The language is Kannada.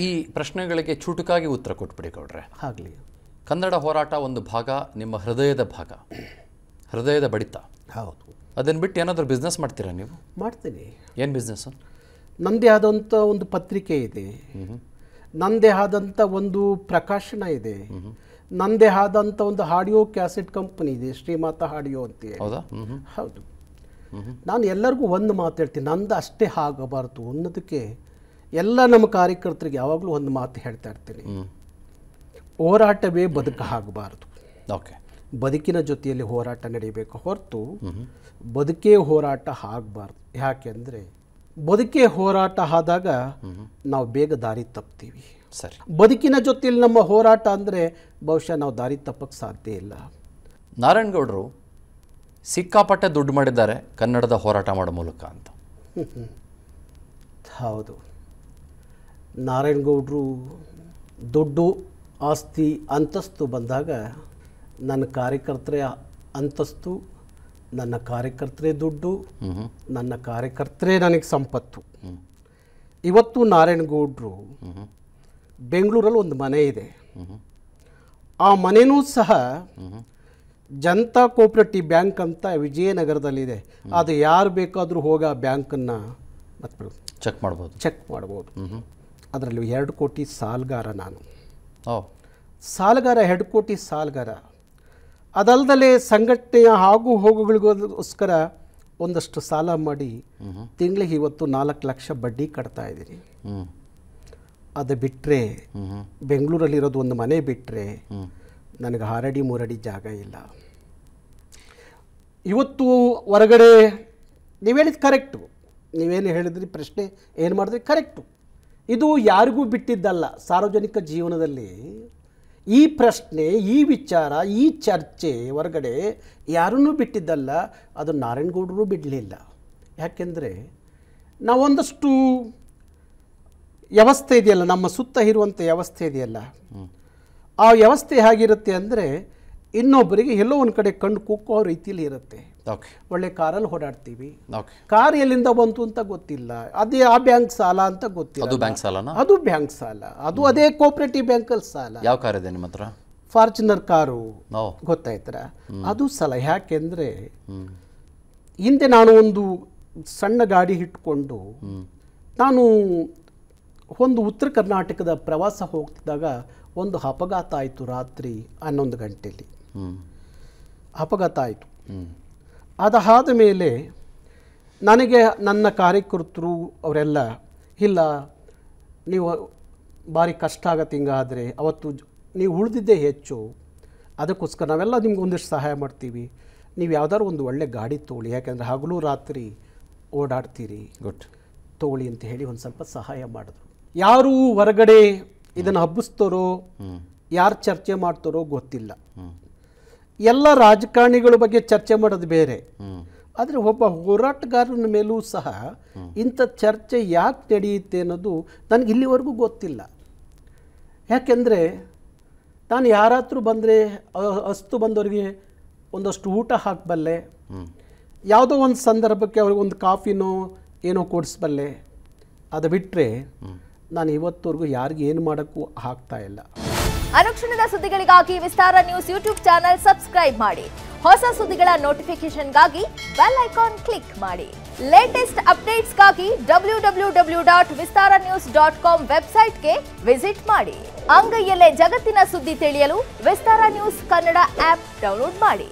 ಈ ಪ್ರಶ್ನೆಗಳಿಗೆ ಚುಟುಕಾಗಿ ಉತ್ತರ ಕೊಟ್ಬಿಡಿ ಗೌಡ್ರೆ. ಆಗಲಿ. ಕನ್ನಡ ಹೋರಾಟ ಒಂದು ಭಾಗ, ನಿಮ್ಮ ಹೃದಯದ ಭಾಗ, ಹೃದಯದ ಬಡಿತ. ಹೌದು. ಅದನ್ನು ಬಿಟ್ಟು ಏನಾದರೂ ಬಿಸ್ನೆಸ್ ಮಾಡ್ತೀರಾ ನೀವು? ಮಾಡ್ತೀನಿ. ಏನು ಬಿಸ್ನೆಸ್ಸು? ನನ್ನದೇ ಆದಂಥ ಒಂದು ಪತ್ರಿಕೆ ಇದೆ, ನನ್ನದೇ ಆದಂಥ ಒಂದು ಪ್ರಕಾಶನ ಇದೆ, ನನ್ನದೇ ಆದಂಥ ಒಂದು ಆಡಿಯೋ ಕ್ಯಾಸೆಟ್ ಕಂಪನಿ ಇದೆ, ಶ್ರೀಮಾತ ಆಡಿಯೋ ಅಂತೇಳಿ. ಹೌದಾ? ಹೌದು. ನಾನು ಎಲ್ಲರಿಗೂ ಒಂದು ಮಾತು ಹೇಳ್ತೀನಿ, ನಂದು ಅಷ್ಟೇ ಆಗಬಾರ್ದು ಅನ್ನೋದಕ್ಕೆ ಎಲ್ಲ ನಮ್ಮ ಕಾರ್ಯಕರ್ತರಿಗೆ ಯಾವಾಗಲೂ ಒಂದು ಮಾತು ಹೇಳ್ತಾ ಇರ್ತೀನಿ, ಹೋರಾಟವೇ ಆಗಬಾರ್ದು. ಓಕೆ. ಬದುಕಿನ ಜೊತೆಯಲ್ಲಿ ಹೋರಾಟ ನಡೀಬೇಕು ಹೊರತು ಬದುಕೇ ಹೋರಾಟ ಆಗಬಾರ್ದು. ಯಾಕೆಂದರೆ ಬದುಕೇ ಹೋರಾಟ ಆದಾಗ ನಾವು ಬೇಗ ದಾರಿ ತಪ್ತೀವಿ. ಸರಿ. ಬದುಕಿನ ಜೊತೆಯಲ್ಲಿ ನಮ್ಮ ಹೋರಾಟ ಅಂದರೆ ಬಹುಶಃ ನಾವು ದಾರಿ ತಪ್ಪಕ್ಕೆ ಸಾಧ್ಯ ಇಲ್ಲ. ನಾರಾಯಣಗೌಡರು ಸಿಕ್ಕಾಪಟ್ಟೆ ದುಡ್ಡು ಮಾಡಿದ್ದಾರೆ ಕನ್ನಡದ ಹೋರಾಟ ಮಾಡೋ ಮೂಲಕ ಅಂತ. ಹೌದು. ನಾರಾಯಣಗೌಡರು ದುಡ್ಡು, ಆಸ್ತಿ, ಅಂತಸ್ತು ಬಂದಾಗ ನನ್ನ ಕಾರ್ಯಕರ್ತರೇ ಅಂತಸ್ತು, ನನ್ನ ಕಾರ್ಯಕರ್ತರೇ ದುಡ್ಡು, ನನ್ನ ಕಾರ್ಯಕರ್ತರೇ ನನಗೆ ಸಂಪತ್ತು. ಇವತ್ತು ನಾರಾಯಣಗೌಡರು ಬೆಂಗಳೂರಲ್ಲಿ ಒಂದು ಮನೆ ಇದೆ, ಆ ಮನೆಯೂ ಸಹ ಜನತಾ ಕೋಆಪರೇಟಿವ್ ಬ್ಯಾಂಕ್ ಅಂತ ವಿಜಯನಗರದಲ್ಲಿದೆ. ಅದು ಯಾರು ಬೇಕಾದರೂ ಹೋಗಿ ಆ ಬ್ಯಾಂಕನ್ನು ಚೆಕ್ ಮಾಡ್ಬೋದು. ಅದರಲ್ಲಿ 2 ಕೋಟಿ ಸಾಲಗಾರ ನಾನು. ಸಾಲಗಾರ 2 ಕೋಟಿ ಸಾಲಗಾರ. ಅದಲ್ಲದೆ ಸಂಘಟನೆಯ ಆಗು ಹೋಗುಗಳಿಗೋಸ್ಕರ ಒಂದಷ್ಟು ಸಾಲ ಮಾಡಿ ತಿಂಗಳಿಗೆ ಇವತ್ತು 4 ಲಕ್ಷ ಬಡ್ಡಿ ಕಟ್ತಾ ಇದ್ದೀನಿ. ಅದು ಬಿಟ್ಟರೆ ಬೆಂಗಳೂರಲ್ಲಿರೋದು ಒಂದು ಮನೆ ಬಿಟ್ಟರೆ ನನಗೆ 6 ಅಡಿ 3 ಅಡಿ ಜಾಗ ಇಲ್ಲ. ಇವತ್ತು ಹೊರಗಡೆ ನೀವು ಹೇಳಿದ ಕರೆಕ್ಟು, ನೀವೇನು ಹೇಳಿದ್ರಿ, ಪ್ರಶ್ನೆ ಏನು ಮಾಡಿದ್ರಿ ಕರೆಕ್ಟು. ಇದು ಯಾರಿಗೂ ಬಿಟ್ಟಿದ್ದಲ್ಲ. ಸಾರ್ವಜನಿಕ ಜೀವನದಲ್ಲಿ ಈ ಪ್ರಶ್ನೆ, ಈ ವಿಚಾರ, ಈ ಚರ್ಚೆ ಹೊರಗಡೆ ಯಾರನ್ನೂ ಬಿಟ್ಟಿದ್ದಲ್ಲ. ಅದು ನಾರಾಯಣಗೌಡರು ಬಿಡಲಿಲ್ಲ. ಯಾಕೆಂದರೆ ನಾವೊಂದಷ್ಟು ವ್ಯವಸ್ಥೆ ಇದೆಯಲ್ಲ, ನಮ್ಮ ಸುತ್ತ ಇರುವಂಥ ವ್ಯವಸ್ಥೆ ಇದೆಯಲ್ಲ, ಆ ವ್ಯವಸ್ಥೆ ಹೇಗಿರುತ್ತೆ ಅಂದರೆ ಇನ್ನೊಬ್ಬರಿಗೆ ಎಲ್ಲೋ ಒಂದು ಕಡೆ ಕಣ್ಣು ಕುಕ್ಕೋ ರೀತಿಯಲ್ಲಿ ಇರುತ್ತೆ. ಒಳ್ಳೆ ಕಾರಲ್ಲಿ ಓಡಾಡ್ತೀವಿ, ಕಾರ್ ಎಲ್ಲಿಂದ ಬಂತು ಅಂತ ಗೊತ್ತಿಲ್ಲ, ಅದೇ ಆ ಬ್ಯಾಂಕ್ ಸಾಲ ಅಂತ ಗೊತ್ತಿಲ್ಲ. ಅದು ಬ್ಯಾಂಕ್ ಸಾಲ, ಅದು ಅದೇ ಕೋಆಪರೇಟಿವ್ ಬ್ಯಾಂಕಲ್ಲಿ ಸಾಲ. ಯಾವ ಕಾರ್ ಇದೆ ನಿಮ್ಮ ಹತ್ರ? ಫಾರ್ಚುನರ್ ಕಾರು, ಗೊತ್ತಾಯ್ತರ? ಅದು ಸಾಲ. ಯಾಕೆಂದರೆ ಹಿಂದೆ ನಾನು ಒಂದು ಸಣ್ಣ ಗಾಡಿ ಇಟ್ಕೊಂಡು ನಾನು ಒಂದು ಉತ್ತರ ಕರ್ನಾಟಕದ ಪ್ರವಾಸ ಹೋಗ್ತಿದ್ದಾಗ ಒಂದು ಅಪಘಾತ ಆಯಿತು. ರಾತ್ರಿ 11 ಗಂಟೆಯಲ್ಲಿ ಅಪಘಾತ ಆಯಿತು. ಅದಾದ ಮೇಲೆ ನನಗೆ ನನ್ನ ಕಾರ್ಯಕರ್ತರು ಅವರೆಲ್ಲ, ಇಲ್ಲ ನೀವು ಭಾರಿ ಕಷ್ಟ ಆಗತ್ತೆ, ಹಿಂಗಾದರೆ ಅವತ್ತು ನೀವು ಉಳಿದಿದ್ದೇ ಹೆಚ್ಚು, ಅದಕ್ಕೋಸ್ಕರ ನಾವೆಲ್ಲ ನಿಮ್ಗೆ ಒಂದಿಷ್ಟು ಸಹಾಯ ಮಾಡ್ತೀವಿ, ನೀವು ಯಾವ್ದಾದ್ರು ಒಂದು ಒಳ್ಳೆ ಗಾಡಿ ತೊಗೊಳ್ಳಿ, ಯಾಕೆಂದರೆ ಹಗಲು ರಾತ್ರಿ ಓಡಾಡ್ತೀರಿ, ತೊಗೊಳ್ಳಿ ಅಂತ ಹೇಳಿ ಒಂದು ಸ್ವಲ್ಪ ಸಹಾಯ ಮಾಡಿದ್ರು. ಯಾರು ಹೊರಗಡೆ ಇದನ್ನು ಹಬ್ಬಿಸ್ತಾರೋ, ಯಾರು ಚರ್ಚೆ ಮಾಡ್ತಾರೋ ಗೊತ್ತಿಲ್ಲ. ಎಲ್ಲ ರಾಜಕಾರಣಿಗಳ ಬಗ್ಗೆ ಚರ್ಚೆ ಮಾಡೋದು ಬೇರೆ, ಆದರೆ ಒಬ್ಬ ಹೋರಾಟಗಾರನ ಮೇಲೂ ಸಹ ಇಂಥ ಚರ್ಚೆ ಯಾಕೆ ನಡೆಯುತ್ತೆ ಅನ್ನೋದು ನನಗೆ ಇಲ್ಲಿವರೆಗೂ ಗೊತ್ತಿಲ್ಲ. ಯಾಕೆಂದರೆ ನಾನು ಯಾರಾದರೂ ಬಂದರೆ ಅಸ್ತು ಬಂದವರಿಗೆ ಒಂದಷ್ಟು ಊಟ ಹಾಕಬಲ್ಲೆ, ಯಾವುದೋ ಒಂದು ಸಂದರ್ಭಕ್ಕೆ ಅವ್ರಿಗೆ ಒಂದು ಕಾಫಿನೋ ಏನೋ ಕೊಡಿಸ್ಬಲ್ಲೆ. ಅದು ಬಿಟ್ಟರೆ ನಾನು ಇವತ್ತವರೆಗೂ ಯಾರಿಗೆ ಏನು ಮಾಡೋಕ್ಕೂ ಆಗ್ತಾ ಇಲ್ಲ. ಅನುಕ್ಷಣದ ಸುದ್ದಿಗಳಿಗಾಗಿ ವಿಸ್ತಾರ ನ್ಯೂಸ್ ಯೂಟ್ಯೂಬ್ ಚಾನೆಲ್ ಸಬ್ಸ್ಕ್ರೈಬ್ ಮಾಡಿ. ಹೊಸ ಸುದ್ದಿಗಳ ನೋಟಿಫಿಕೇಶನ್ಗಾಗಿ ಬೆಲ್ ಐಕಾನ್ ಕ್ಲಿಕ್ ಮಾಡಿ. ಲೇಟೆಸ್ಟ್ ಅಪ್ಡೇಟ್ಸ್ಗಾಗಿ www.vistaranews.com ವೆಬ್ಸೈಟ್ಗೆ ವಿಸಿಟ್ ಮಾಡಿ. ಅಂಗೈಯಲ್ಲೇ ಜಗತ್ತಿನ ಸುದ್ದಿ ತಿಳಿಯಲು ವಿಸ್ತಾರ ನ್ಯೂಸ್ ಕನ್ನಡ ಆಪ್ ಡೌನ್ಲೋಡ್ ಮಾಡಿ.